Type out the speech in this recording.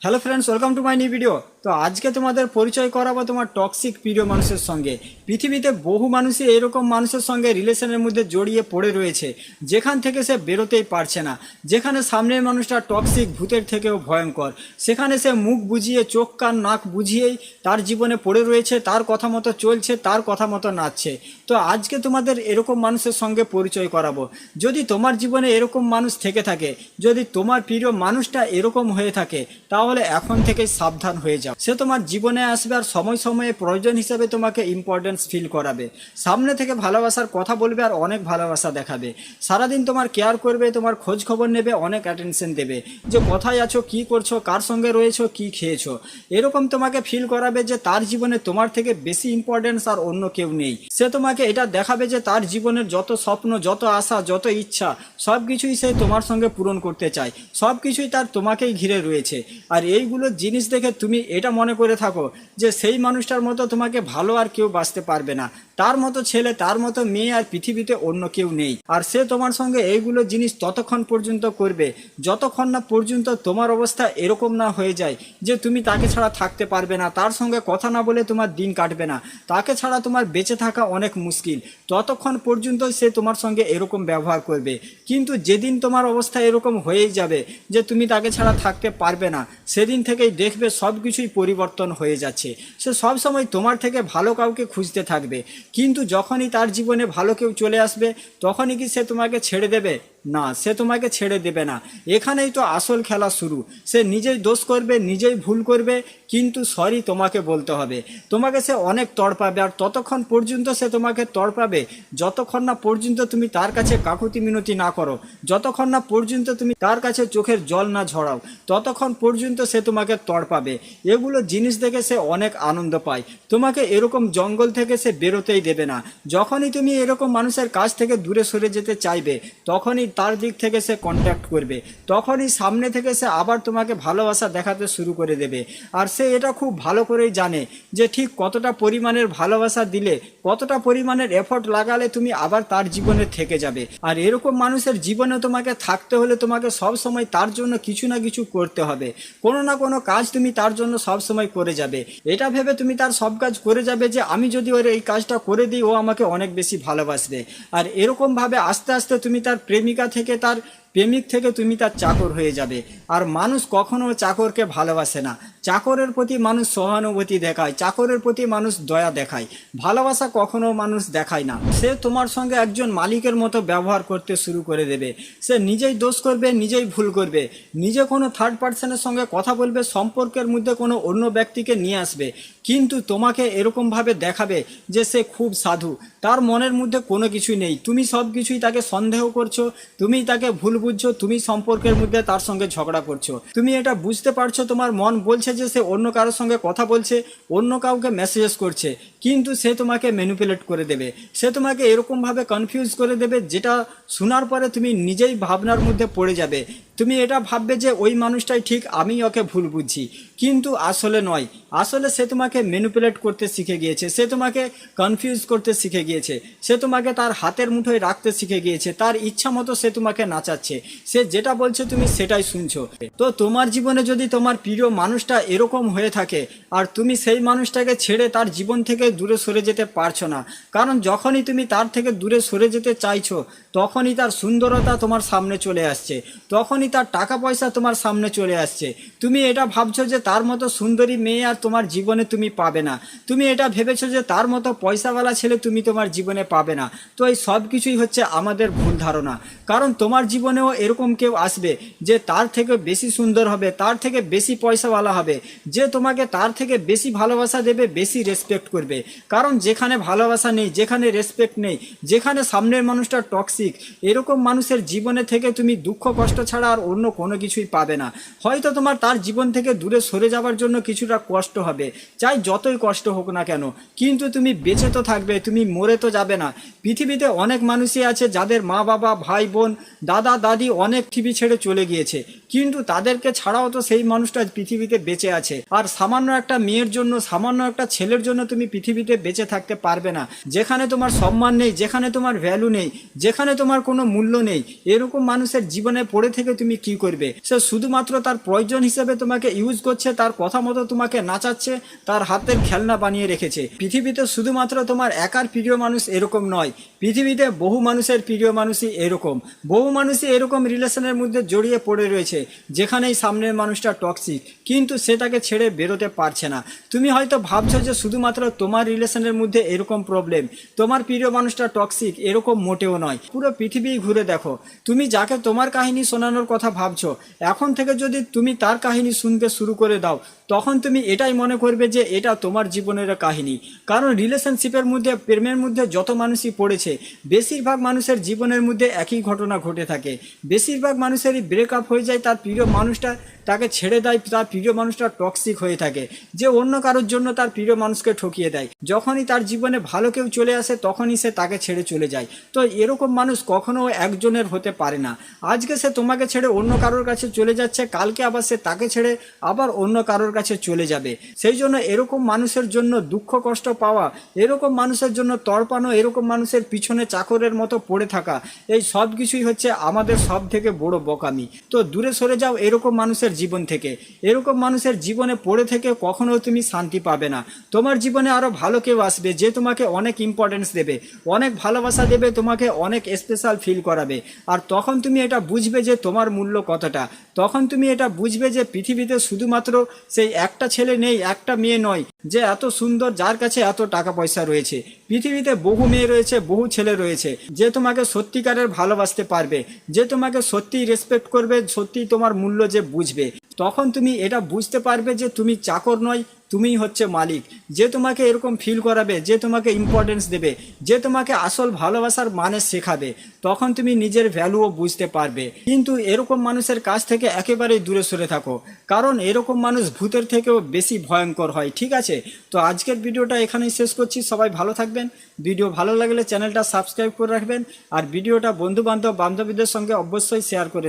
Hello friends, welcome to my new video. তো আজকে তোমাদের পরিচয় করাবো তোমার টক্সিক প্রিয় মানুষের সঙ্গে। পৃথিবীতে বহু মানুষই এরকম মানুষের সঙ্গে রিলেশনের মধ্যে জড়িয়ে পড়ে রয়েছে, যেখান থেকে সে বেরোতেই পারছে না। যেখানে সামনের মানুষটা টক্সিক, ভূতের থেকেও ভয়ঙ্কর, সেখানে সে মুখ বুঝিয়ে, চোখ কান নাক বুঝিয়েই তার জীবনে পড়ে রয়েছে, তার কথা মতো চলছে, তার কথা মতো নাচছে। তো আজকে তোমাদের এরকম মানুষের সঙ্গে পরিচয় করাবো। যদি তোমার জীবনে এরকম মানুষ থেকে থাকে, যদি তোমার প্রিয় মানুষটা এরকম হয়ে থাকে, তাহলে এখন থেকেই সাবধান হয়ে যাও। সে তোমার জীবনে আসবে আর সময় সময়ে প্রয়োজন হিসেবে তোমাকে ইম্পর্টেন্স ফিল করাবে, সামনে থেকে ভালোবাসার কথা বলবে আর অনেক ভালোবাসা দেখাবে। সারাদিন তোমার কেয়ার করবে, তোমার খোঁজ খবর নেবে, অনেক অ্যাটেনশন দেবে, যে কোথায় আছো, কি করছো, কার সঙ্গে রয়েছো, কি খেয়েছো। এরকম তোমাকে ফিল করাবে যে তার জীবনে তোমার থেকে বেশি ইম্পর্টেন্স আর অন্য কেউ নেই। সে তোমাকে এটা দেখাবে যে তার জীবনের যত স্বপ্ন, যত আশা, যত ইচ্ছা, সব কিছুই সে তোমার সঙ্গে পূরণ করতে চায়। সব কিছুই তার তোমাকেই ঘিরে রয়েছে। আর এইগুলো জিনিস দেখে তুমি এটা মনে করে থাকো যে সেই মানুষটার মতো তোমাকে ভালো আর কেউ বাঁচতে পারবে না, তার মতো ছেলে, তার মতো মেয়ে আর পৃথিবীতে অন্য কেউ নেই। আর সে তোমার সঙ্গে এইগুলো জিনিস ততক্ষণ পর্যন্ত করবে যতক্ষণ না পর্যন্ত তোমার অবস্থা এরকম না হয়ে যায় যে তুমি তাকে ছাড়া থাকতে পারবে না, তার সঙ্গে কথা না বলে তোমার দিন কাটবে না, তাকে ছাড়া তোমার বেঁচে থাকা অনেক মুশকিল। ততক্ষণ পর্যন্ত সে তোমার সঙ্গে এরকম ব্যবহার করবে। কিন্তু যেদিন তোমার অবস্থা এরকম হয়েই যাবে যে তুমি তাকে ছাড়া থাকতে পারবে না, সেদিন থেকেই দেখবে সব কিছুই পরিবর্তন হয়ে যাচ্ছে। সে সব সময় তোমার থেকে ভালো কাউকে খুঁজতে থাকবে, কিন্তু যখনই তার জীবনে ভালো কেউ চলে আসবে, তখনই কি সে তোমাকে ছেড়ে দেবে? না, সে তোমাকে ছেড়ে দেবে না। এখানেই তো আসল খেলা শুরু। সে নিজেই দোষ করবে, নিজেই ভুল করবে, কিন্তু সরি তোমাকে বলতে হবে। তোমাকে সে অনেক তড়পাবে, আর ততক্ষণ পর্যন্ত সে তোমাকে তড়পাবে যতক্ষণ না পর্যন্ত তুমি তার কাছে কাকুতি মিনতি না করো, যতক্ষণ না পর্যন্ত তুমি তার কাছে চোখের জল না ঝরাও, ততক্ষণ পর্যন্ত সে তোমাকে তড়পাবে। এগুলো জিনিস দেখে সে অনেক আনন্দ পায়। তোমাকে এরকম জঙ্গল থেকে সে বেরোতেই দেবে না। যখনই তুমি এরকম মানুষের কাছ থেকে দূরে সরে যেতে চাইবে, তখনই তার দিক থেকে সে কন্ট্যাক্ট করবে, তখনই সামনে থেকে সে আবার তোমাকে ভালোবাসা দেখাতে শুরু করে দেবে। আর সে এটা খুব ভালো করেই জানে যে ঠিক কতটা পরিমাণের ভালোবাসা দিলে, কতটা পরিমাণের এফোর্ট লাগালে তুমি আবার তার জীবনে থেকে যাবে। আর এরকম মানুষের জীবনে তোমাকে থাকতে হলে তোমাকে সব সময় তার জন্য কিছু না কিছু করতে হবে, কোনো না কোনো কাজ তুমি তার জন্য সব সময় করে যাবে। এটা ভেবে তুমি তার সব কাজ করে যাবে যে আমি যদি ওর এই কাজটা করে দিই, ও আমাকে অনেক বেশি ভালোবাসবে। আর এরকমভাবে আস্তে আস্তে তুমি তার প্রেমিকা থেকে, তার প্রেমিক থেকে তুমি তার চাকর হয়ে যাবে। আর মানুষ কখনো চাকরকে ভালোবাসে না। চাকরের প্রতি মানুষ সহানুভূতি দেখায়, চাকরের প্রতি মানুষ দয়া দেখায়, ভালোবাসা কখনো মানুষ দেখায় না। সে তোমার সঙ্গে একজন মালিকের মতো ব্যবহার করতে শুরু করে দেবে। সে নিজেই দোষ করবে, নিজেই ভুল করবে, নিজে কোনো থার্ড পার্সনের সঙ্গে কথা বলবে, সম্পর্কের মধ্যে কোনো অন্য ব্যক্তিকে নিয়ে আসবে, কিন্তু তোমাকে এরকমভাবে দেখাবে যে সে খুব সাধু, তার মনের মধ্যে কোনো কিছু নেই। তুমি সব কিছুই তাকে সন্দেহ করছো, তুমি তাকে ভুল বুঝছো, তুমি সম্পর্কের মধ্যে তার সঙ্গে ঝগড়া করছো। তুমি এটা বুঝতে পারছো, তোমার মন বলছে যে সে অন্য কারোর সঙ্গে কথা বলছে, অন্য কাউকে মেসেজ করছে, কিন্তু সে তোমাকে ম্যানিপুলেট করে দেবে। সে তোমাকে এরকমভাবে কনফিউজ করে দেবে, যেটা শোনার পরে তুমি নিজেই ভাবনার মধ্যে পড়ে যাবে। তুমি এটা ভাববে যে ওই মানুষটাই ঠিক, আমি ওকে ভুল বুঝছি, কিন্তু আসলে নয়। আসলে সে তোমাকে ম্যানিপুলেট করতে শিখে গিয়েছে, সে তোমাকে কনফিউজ করতে শিখে গিয়েছে, সে তোমাকে তার হাতের মুঠোয় রাখতে শিখে গিয়েছে, তার ইচ্ছা মতো সে তোমাকে নাচাচ্ছে, সে যেটা বলছে তুমি সেটাই শুনছো। তো তোমার জীবনে যদি তোমার প্রিয় মানুষটা এরকম হয়ে থাকে, আর তুমি সেই মানুষটাকে ছেড়ে তার জীবন থেকে দূরে সরে যেতে পারছো না, কারণ যখনই তুমি তার থেকে দূরে সরে যেতে চাইছো, তখনই তার সুন্দরতা তোমার সামনে চলে আসছে, তখনই তার টাকা পয়সা তোমার সামনে চলে আসছে। তুমি এটা ভাবছো যে তার মতো সুন্দরী মেয়ে আর তোমার জীবনে তুমি পাবে না, তুমি এটা ভেবেছো যে তার মতো পয়সাওয়ালা ছেলে তুমি তোমার জীবনে পাবে না। তো এই সব কিছুই হচ্ছে আমাদের ভুল ধারণা, কারণ তোমার জীবনেও এরকম কেউ আসবে যে তার থেকে বেশি সুন্দর হবে, তার থেকে বেশি পয়সাওয়ালা হবে, যে তোমাকে তার থেকে বেশি ভালোবাসা দেবে, বেশি রেসপেক্ট করবে। কারণ যেখানে ভালোবাসা নেই, যেখানে রেসপেক্ট নেই, যেখানে সামনের মানুষটা টক্সিক, এরকম মানুষের জীবনে থেকে তুমি দুঃখ কষ্ট ছাড়া আর অন্য কোনো কিছুই পাবে না। হয়তো তোমার তার জীবন থেকে দূরে সরে যাওয়ার জন্য কিছুটা কষ্ট হবে, চাই যতই কষ্ট হোক না কেন, কিন্তু তুমি বেঁচে তো থাকবে, তুমি মরে তো যাবে না। পৃথিবীতে অনেক মানুষই আছে যাদের মা বাবা, ভাই বোন, দাদা দাদি অনেক পৃথিবী ছেড়ে চলে গিয়েছে, কিন্তু তাদেরকে ছাড়াও তো সেই মানুষটা পৃথিবীতে বেঁচে আছে। আর সামান্য একটা মেয়ের জন্য, সামান্য একটা ছেলের জন্য তুমি পৃথিবী পৃথিবীতে বেঁচে থাকতে পারবে না। যেখানে তোমার সম্মান নেই, যেখানে তোমার ভ্যালু নেই, যেখানে তোমার কোনো মূল্য নেই, এরকম মানুষের জীবনে পড়ে থেকে তুমি কি করবে? সে শুধুমাত্র তার প্রয়োজন হিসেবে তোমাকে ইউজ করছে, তার কথা মতো তোমাকে নাচাচ্ছে, তার হাতের খেলনা বানিয়ে রেখেছে। পৃথিবীতে শুধুমাত্র তোমার একার প্রিয় মানুষ এরকম নয়, পৃথিবীতে বহু মানুষের প্রিয় মানুষই এরকম। বহু মানুষই এরকম রিলেশনের মধ্যে জড়িয়ে পড়ে রয়েছে যেখানেই সামনের মানুষটা টক্সিক, কিন্তু সেটাকে ছেড়ে বেরোতে পারছে না। তুমি হয়তো ভাবছো যে শুধুমাত্র তোমার রিলেশনের মধ্যে এরকম প্রবলেম, তোমার প্রিয় মানুষটা টক্সিক, এরকম মোটেও নয়। পুরো পৃথিবী ঘুরে দেখো, তুমি যাকে তোমার কাহিনী শোনানোর কথা ভাবছো, এখন থেকে যদি তুমি তার কাহিনী শুনতে শুরু করে দাও, তখন তুমি এটাই মনে করবে যে এটা তোমার জীবনের কাহিনী। কারণ রিলেশনশিপের মধ্যে, প্রেমের মধ্যে যত মানুষই পড়েছে, বেশিরভাগ মানুষের জীবনের মধ্যে একই ঘটনা ঘটে থাকে। বেশিরভাগ মানুষেরই ব্রেকআপ হয়ে যায়, তার প্রিয় মানুষটা তাকে ছেড়ে দেয়, তার প্রিয় মানুষটা টক্সিক হয়ে থাকে, যে অন্য কারোর জন্য তার প্রিয় মানুষকে ঠকিয়ে দেয়। যখনই তার জীবনে ভালো কেউ চলে আসে, তখনই সে তাকে ছেড়ে চলে যায়। তো এরকম মানুষ কখনো একজনের হতে পারে না। আজকে সে তোমাকে ছেড়ে অন্য কারোর কাছে চলে যাচ্ছে, কালকে আবার সে তাকে ছেড়ে আবার অন্য কারোর কাছে চলে যাবে। সেই জন্য এরকম মানুষের জন্য দুঃখ কষ্ট পাওয়া, এরকম মানুষের জন্য তড়পানো, এরকম মানুষের পিছনে চাকরের মতো পড়ে থাকা, এই সব কিছুই হচ্ছে আমাদের সব থেকে বড় বোকামি। তো দূরে সরে যাও এরকম মানুষের জীবন থেকে। এরকম মানুষের জীবনে পড়ে থেকে কখনো তুমি শান্তি পাবে না। তোমার জীবনে আরো ভালো কেউ আসবে, যে তোমাকে অনেক ইম্পর্টেন্স দেবে, অনেক ভালোবাসা দেবে, তোমাকে অনেক স্পেশাল ফিল করাবে। আর তখন তুমি এটা বুঝবে যে তোমার মূল্য কতটা। তখন তুমি এটা বুঝবে যে পৃথিবীতে শুধুমাত্র সেই একটা ছেলে নেই, একটা মেয়ে নয় যে এত সুন্দর, যার কাছে এত টাকা পয়সা রয়েছে। পৃথিবীতে বহু মেয়ে রয়েছে, বহু ছেলে রয়েছে যে তোমাকে সত্যিকারের ভালোবাসতে পারবে, যে তোমাকে সত্যিই রেসপেক্ট করবে, সত্যিই তোমার মূল্য যে বুঝবে। তখন তুমি এটা বুঝতে পারবে যে তুমি চাকর নয়, তুমিই হচ্ছে মালিক। যে তোমাকে এরকম ফিল করাবে, যে তোমাকে ইম্পর্টেন্স দেবে, যে তোমাকে আসল ভালোবাসার মানে শেখাবে, তখন তুমি নিজের ভ্যালুও বুঝতে পারবে। কিন্তু এরকম মানুষের কাছ থেকে একেবারেই দূরে সরে থাকো, কারণ এরকম মানুষ ভূতের থেকেও বেশি ভয়ঙ্কর হয়। ঠিক আছে, তো আজকের ভিডিওটা এখানেই শেষ করছি। সবাই ভালো থাকবেন। ভিডিও ভালো লাগলে চ্যানেলটা সাবস্ক্রাইব করে রাখবেন, আর ভিডিওটা বন্ধু বান্ধব বান্ধবীদের সঙ্গে অবশ্যই শেয়ার করে